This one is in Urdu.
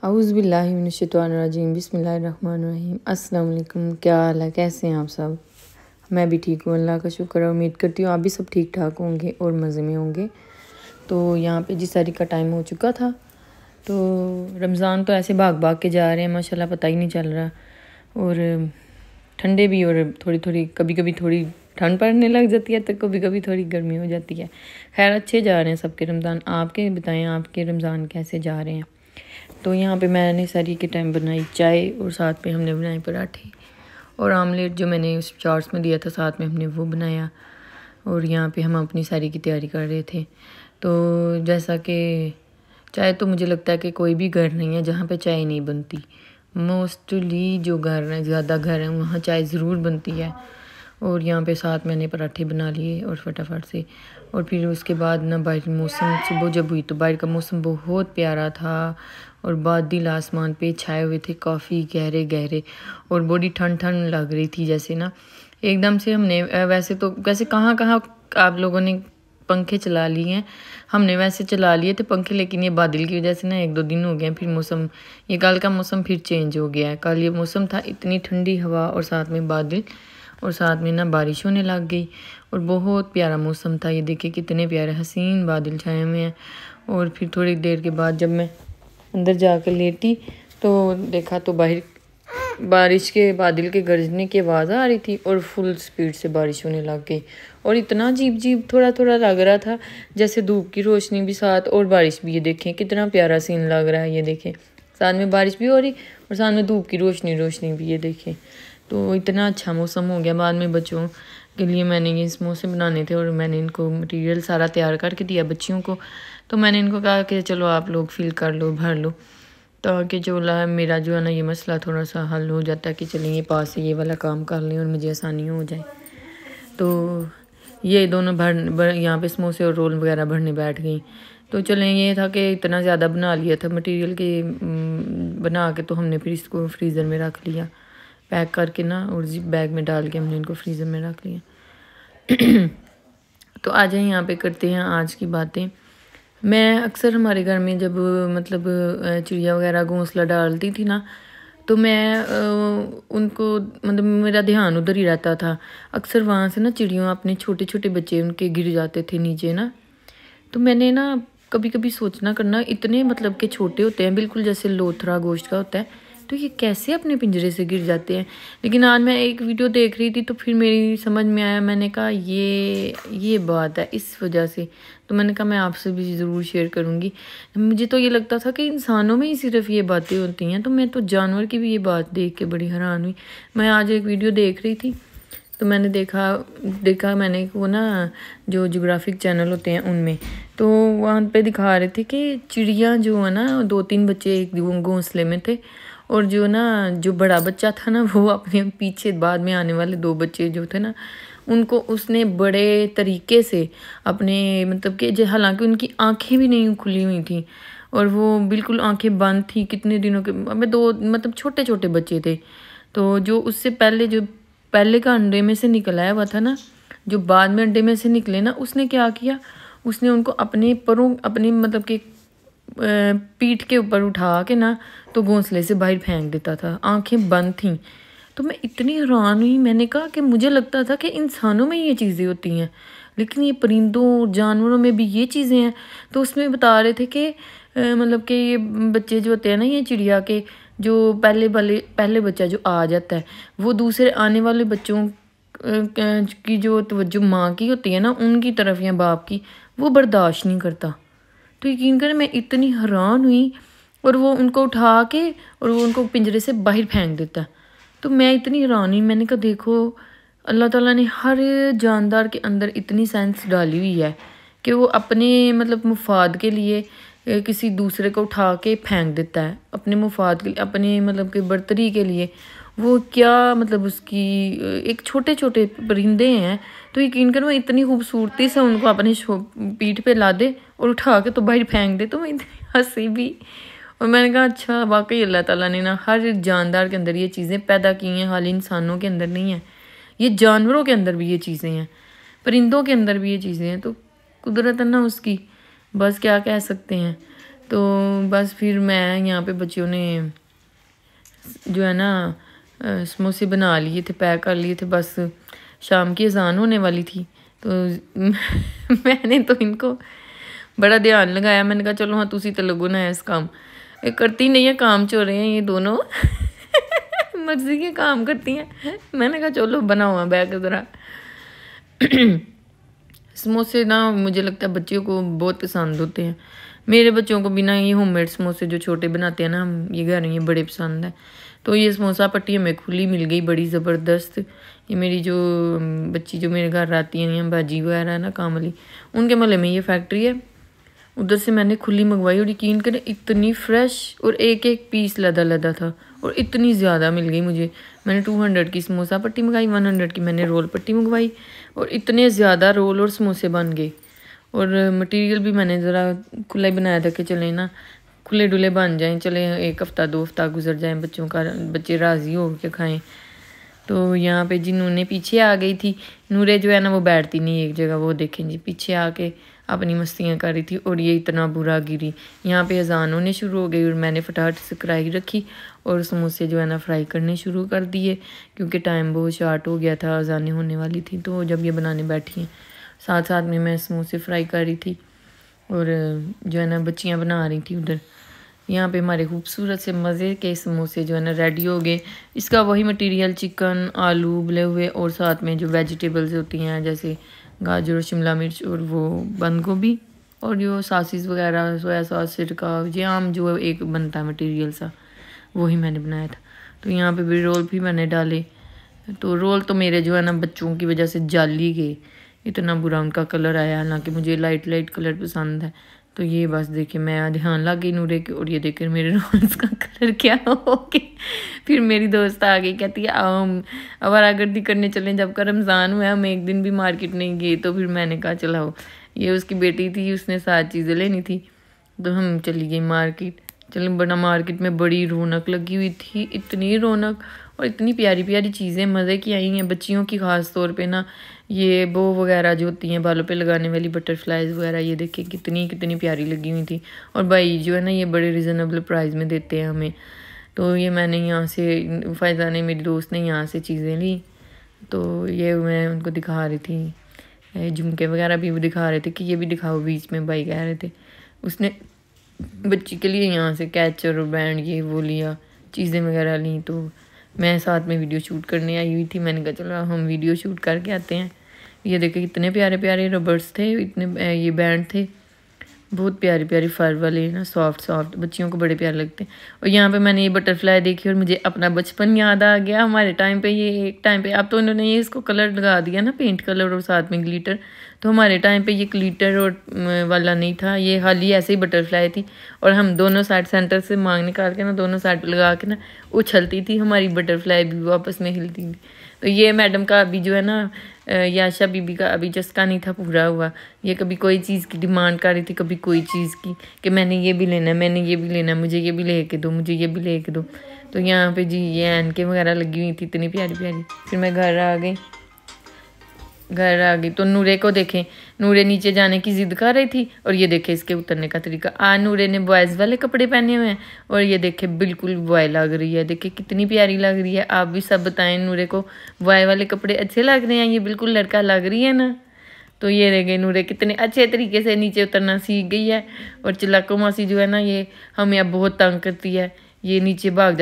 اعوذ باللہ من الشیطان الرجیم بسم اللہ الرحمن الرحیم۔ السلام علیکم، کیا حال ہے؟ کیسے ہیں آپ سب؟ میں بھی ٹھیک ہوں، اللہ کا شکر ہے۔ امید کرتی ہوں آپ بھی سب ٹھیک ٹھاک ہوں گے اور مزے میں ہوں گے۔ تو یہاں پہ سحری کا ٹائم ہو چکا تھا، تو رمضان تو ایسے بھاگ بھاگ کے جا رہے ہیں ماشاءاللہ، پتہ ہی نہیں چل رہا۔ اور ٹھنڈے بھی، اور تھوڑی کبھی کبھی تھوڑی ٹھنڈ پڑنے لگ جاتی ہے، تو کبھی کبھی تھوڑی گرمی ہو جاتی ہے۔ خیر اچھے جا رہے ہیں سب کے رمضان۔ آپ کے بتائیں، آپ کے رمضان کیسے جا رہے ہیں؟ تو یہاں پہ میں نے سحری کے ٹائم بنائی چائے، اور ساتھ میں ہم نے بنائے پراٹھے اور آملیٹ جو میں نے اس شارٹس میں دیا تھا، ساتھ میں ہم نے وہ بنایا۔ اور یہاں پہ ہم اپنی سحری کی تیاری کر رہے تھے۔ تو جیسا کہ چائے تو مجھے لگتا ہے کہ کوئی بھی گھر نہیں ہے جہاں پہ چائے نہیں بنتی۔ موسٹلی جو گھر ہیں، زیادہ گھر ہیں، وہاں چائے ضرور بنتی ہے۔ اور یہاں پہ ساتھ میں نے پراٹھے بنا لیے اور فٹافٹ سے۔ اور پھر اس کے بعد نا باہر موسم صبح جب ہوئی تو باہر کا موسم بہت پیارا تھا، اور بادل آسمان پہ چھائے ہوئے تھے کافی گہرے گہرے، اور بڑی ٹھنڈ ٹھنڈ لگ رہی تھی جیسے نا ایک دم سے۔ ہم نے ویسے کہاں آپ لوگوں نے پنکھے چلا لیے ہیں، ہم نے ویسے چلا لیے تھے پنکھے، لیکن یہ بادل کی وجہ سے نا 1-2 دن ہو گئے ہیں، پھر موسم یہ کل کا موسم پھر چینج ہو گیا ہے۔ کل یہ موسم تھا اتنی ٹھنڈی ہوا اور ساتھ میں بادل، اور ساتھ میں نا بارش ہونے لگ گئی، اور بہت پیارا موسم تھا۔ یہ دیکھیں کتنے پیارے حسین بادل چھائے ہوئے ہیں۔ اور پھر تھوڑی دیر کے بعد جب میں اندر جا کے لیٹی تو دیکھا تو باہر بارش کے بادل کے گرجنے کی آواز آ رہی تھی، اور فل سپیڈ سے بارش ہونے لگ گئی، اور اتنا عجیب تھوڑا تھوڑا لگ رہا تھا جیسے دھوپ کی روشنی بھی ساتھ اور بارش بھی۔ یہ دیکھیں کتنا پیارا سین لگ رہا ہے، یہ دیکھیں ساتھ میں بارش بھی ہو رہی اور ساتھ میں دھوپ کی روشنی بھی، یہ دیکھیں۔ تو اتنا اچھا موسم ہو گیا۔ بعد میں بچوں کے لیے میں نے یہ سموسے بنانے تھے، اور میں نے ان کو مٹیریل سارا تیار کر کے دیا بچیوں کو۔ تو میں نے ان کو کہا کہ چلو آپ لوگ فل کر لو، بھر لو، تاکہ جو میرا جو ہے نا یہ مسئلہ تھوڑا سا حل ہو جاتا ہے کہ چلیں یہ پاس سے یہ والا کام کر لیں اور مجھے آسانی ہو جائے۔ تو یہ دونوں یہاں پہ سموسے اور رول وغیرہ بھرنے بیٹھ گئیں۔ تو چلیں یہ تھا کہ اتنا زیادہ بنا لیا تھا مٹیریل کے بنا کے، تو ہم نے پھر اس کو فریزر میں رکھ لیا پیک کر کے نا، اور زپ بیگ میں ڈال کے ہم نے ان کو فریزر میں رکھ لیا۔ تو آ جائیں یہاں پہ کرتے ہیں آج کی باتیں۔ میں اکثر ہمارے گھر میں جب مطلب چڑیا وغیرہ گھونسلہ ڈالتی تھی نا، تو میں ان کو مطلب میرا دھیان ادھر ہی رہتا تھا۔ اکثر وہاں سے نا چڑیوں اپنے چھوٹے چھوٹے بچے ان کے گر جاتے تھے نیچے نا۔ تو میں نے نا کبھی کبھی سوچنا کرنا، اتنے مطلب کہ چھوٹے ہوتے ہیں بالکل جیسے لوتھرا گوشت کا ہوتا ہے، تو یہ کیسے اپنے پنجرے سے گر جاتے ہیں؟ لیکن آج میں ایک ویڈیو دیکھ رہی تھی تو پھر میری سمجھ میں آیا، میں نے کہا یہ بات ہے اس وجہ سے۔ تو میں نے کہا میں آپ سے بھی ضرور شیئر کروں گی۔ مجھے تو یہ لگتا تھا کہ انسانوں میں ہی صرف یہ باتیں ہوتی ہیں، تو میں تو جانور کی بھی یہ بات دیکھ کے بڑی حیران ہوئی۔ میں آج ایک ویڈیو دیکھ رہی تھی تو میں نے دیکھا میں نے وہ نا جو جغرافک چینل ہوتے ہیں ان میں، تو وہاں پہ دکھا رہے تھے کہ چڑیاں جو ہے نا 2-3 بچے ایک گھونسلے میں تھے، اور جو بڑا بچہ تھا نا وہ اپنے پیچھے بعد میں آنے والے 2 بچے جو تھے نا، ان کو اس نے بڑے طریقے سے اپنے مطلب کہ حالانکہ ان کی آنکھیں بھی نہیں کھلی ہوئی تھیں، اور وہ بالکل آنکھیں بند تھی کتنے دنوں کے، ابھی 2 مطلب چھوٹے چھوٹے بچے تھے۔ تو جو اس سے پہلے کا انڈے میں سے نکل آیا ہوا تھا نا، جو بعد میں انڈے میں سے نکلے نا، اس نے کیا کیا، اس نے ان کو اپنے مطلب کہ پیٹھ کے اوپر اٹھا کے نا تو گھونسلے سے باہر پھینک دیتا تھا، آنکھیں بند تھیں۔ تو میں اتنی حیران ہوئی، میں نے کہا کہ مجھے لگتا تھا کہ انسانوں میں یہ چیزیں ہوتی ہیں، لیکن یہ پرندوں جانوروں میں بھی یہ چیزیں ہیں۔ تو اس میں بتا رہے تھے کہ مطلب کہ یہ بچے جو ہوتے ہیں نا یہ چڑیا کے، جو پہلے بچہ جو آ جاتا ہے، وہ دوسرے آنے والے بچوں کی جو توجہ ماں کی ہوتی ہے نا ان کی طرف یا باپ کی، وہ برداشت نہیں کرتا۔ تو یقین کریں میں اتنی حیران ہوئی، اور وہ ان کو اٹھا کے اور وہ ان کو پنجرے سے باہر پھینک دیتا ہے۔ تو میں اتنی حیران ہوئی، میں نے کہا دیکھو اللہ تعالیٰ نے ہر جاندار کے اندر اتنی سینس ڈالی ہوئی ہے کہ وہ اپنے مطلب مفاد کے لیے کسی دوسرے کو اٹھا کے پھینک دیتا ہے، اپنے مفاد کے لیے، اپنے مطلب کہ برتری کے لیے۔ وہ کیا مطلب اس کی ایک چھوٹے چھوٹے پرندے ہیں، تو یقین کرو اتنی خوبصورتی سے ان کو اپنے پیٹھ پہ لا دے اور اٹھا کے تو باہر پھینک دے، تو میں اتنی ہنسی بھی۔ اور میں نے کہا اچھا واقعی اللہ تعالیٰ نے نا ہر جاندار کے اندر یہ چیزیں پیدا کی ہیں، حال انسانوں کے اندر نہیں ہیں، یہ جانوروں کے اندر بھی یہ چیزیں ہیں، پرندوں کے اندر بھی یہ چیزیں ہیں۔ تو قدرت ہے نا اس کی، بس کیا کہہ سکتے ہیں۔ تو بس پھر میں یہاں پہ بچوں نے جو ہے نا سموسے بنا لیے تھے، پیک کر لیے تھے، بس شام کی اذان ہونے والی تھی تو میں نے تو ان کو بڑا دھیان لگایا. میں نے کہا چلو ہاں تسی تو لگو نا اس کام. یہ کرتی نہیں ہے کام، چورے ہیں یہ دونوں مرضی کے کام کرتی ہیں. میں نے کہا چلو بناؤ بیگ ذرا. سموسے نا مجھے لگتا ہے بچوں کو بہت پسند ہوتے ہیں. میرے بچوں کو بھی نا یہ ہوم میڈ سموسے جو چھوٹے بناتے ہیں نا یہ گھر یہ بڑے پسند ہیں. تو یہ سموسہ پٹی ہمیں کھلی مل گئی بڑی زبردست. یہ میری جو بچی جو میرے گھر آتی ہیں باجی وغیرہ ہے نا کاملی، ان کے محلے میں یہ فیکٹری ہے، ادھر سے میں نے کھلی منگوائی اور یقین کریں اتنی فریش اور ایک ایک پیس لدا لدا تھا اور اتنی زیادہ مل گئی مجھے. میں نے 200 کی سموسہ پٹی منگائی، 100 کی میں نے رول پٹی منگوائی اور اتنے زیادہ رول اور سموسے بن گئے. اور مٹیریل بھی میں نے ذرا کھلا ہی بنایا تھا کہ چلے نا کھلے ڈلے بن جائیں، چلے ایک ہفتہ 2 ہفتہ گزر جائیں بچوں کا، بچے راضی ہو کے کھائیں. تو یہاں پہ جی نورے پیچھے آ گئی تھی. نورے جو ہے نا وہ بیٹھتی نہیں ایک جگہ، وہ دیکھیں جی پیچھے آ کے اپنی مستیاں کر رہی تھی اور یہ اتنا برا گری. یہاں پہ اذان ہونے شروع ہو گئی اور میں نے فٹافٹ سے کڑاہی رکھی اور سموسے جو ہے نا فرائی کرنے شروع کر دیے کیونکہ ٹائم بہت شارٹ ہو گیا تھا، اذانیں ہونے والی تھی. تو جب یہ بنانے بیٹھی ہیں ساتھ ساتھ میں سموسے فرائی کر رہی تھی اور جو ہے نا بچیاں بنا رہی تھی ادھر. یہاں پہ ہمارے خوبصورت سے مزے کے سموسے جو ہے نا ریڈی ہو گئے. اس کا وہی مٹیریل چکن، آلو ابلے ہوئے اور ساتھ میں جو ویجیٹیبلز ہوتی ہیں جیسے گاجر اور شملہ مرچ اور وہ بند گوبھی اور جو ساسز وغیرہ، سویا ساس، سرکہ، یہ عام جو ایک بنتا ہے مٹیریل سا، وہی میں نے بنایا تھا. تو یہاں پہ بھی رول بھی میں نے ڈالے. تو رول تو میرے جو ہے نا بچوں کی وجہ سے جالی گئے، اتنا برا ان کا کلر آیا، حالانکہ مجھے لائٹ لائٹ کلر پسند ہے. تو یہ بس دیکھیں میں دھیان لگ گئی نورے کے اور یہ دیکھیں میرے رولز کا کلر کیا ہو گیا. پھر میری دوست آ گئی کہتی ہے آوارہ گردی کرنے چلیں، جب کا رمضان ہوا ہم ایک دن بھی مارکیٹ نہیں گئے. تو پھر میں نے کہا چلاؤ، یہ اس کی بیٹی تھی، اس نے 7 چیزیں لینی تھی تو ہم چلی گئی مارکیٹ. چلیں بڑا مارکیٹ میں بڑی رونق لگی ہوئی تھی، اتنی رونق اور اتنی پیاری پیاری چیزیں مزے کی آئی ہیں. بچیوں کی خاص طور پہ نا یہ بو وغیرہ جو ہوتی ہیں بالوں پہ لگانے والی بٹر فلائز وغیرہ، یہ دیکھیں کتنی پیاری لگی ہوئی تھی. اور بھائی جو ہے نا یہ بڑے ریزنیبل پرائز میں دیتے ہیں ہمیں. تو یہ میں نے یہاں سے فائزہ نے، میری دوست نے یہاں سے چیزیں لی. تو یہ میں ان کو دکھا رہی تھی، جھمکے وغیرہ بھی دکھا رہے تھے کہ یہ بھی دکھاؤ. بیچ میں بھائی کہہ رہے تھے اس نے بچی کے لیے یہاں سے کیچر اور بینڈ یہ وہ لیا، چیزیں وغیرہ لیں. تو میں ساتھ میں ویڈیو شوٹ کرنے آئی ہوئی تھی. میں نے کہا چلو ہم ویڈیو شوٹ کر کے آتے ہیں. یہ دیکھیں کتنے پیارے پیارے ربرس تھے، اتنے یہ بینڈ تھے بہت پیاری پیاری فر والے نا، سافٹ بچیوں کو بڑے پیارے لگتے ہیں. اور یہاں پہ میں نے یہ بٹر فلائی دیکھی اور مجھے اپنا بچپن یاد آ گیا. ہمارے ٹائم پہ یہ ایک ٹائم پہ اب تو انہوں نے یہ اس کو کلر لگا دیا نا، پینٹ کلر اور ساتھ میں گلیٹر. تو ہمارے ٹائم پہ یہ گلیٹر اور والا نہیں تھا، یہ خالی ایسے ہی بٹر فلائی تھی اور ہم دونوں سائڈ سینٹر سے مانگ نکال کے نا دونوں سائڈ پہ لگا کے نا اچھلتی تھی ہماری بٹر فلائی بھی واپس میں ہلتی تھی. تو یہ میڈم کا ابھی جو ہے نا یاشا بی بی کا ابھی چسکا نہیں تھا پورا ہوا. یہ کبھی کوئی چیز کی ڈیمانڈ کر رہی تھی، کبھی کوئی چیز کی کہ میں نے یہ بھی لینا ہے، میں نے یہ بھی لینا ہے، مجھے یہ بھی لے کے دو، مجھے یہ بھی لے کے دو. تو یہاں پہ جی یہ اینکیں وغیرہ لگی ہوئی تھی اتنی پیاری پیاری. پھر میں گھر آ گئی تو نورے کو دیکھیں، نورے نیچے جانے کی ضد کر رہی تھی اور یہ دیکھیں اس کے اترنے کا طریقہ. نورے نے بوائز والے کپڑے پہنے ہوئے ہیں اور یہ دیکھیں بالکل بوائے لگ رہی ہے. دیکھیں کتنی پیاری لگ رہی ہے. آپ بھی سب بتائیں نورے کو بوائے والے کپڑے اچھے لگ رہے ہیں؟ یہ بالکل لڑکا لگ رہی ہے نا. تو یہ دیکھیں نورے کتنے اچھے طریقے سے نیچے اترنا سیکھ گئی ہے. اور چلاکو ماسی جو ہے نا یہ ہمیں اب بہت تنگ کرتی ہے، یہ نیچے بھاگ جاتی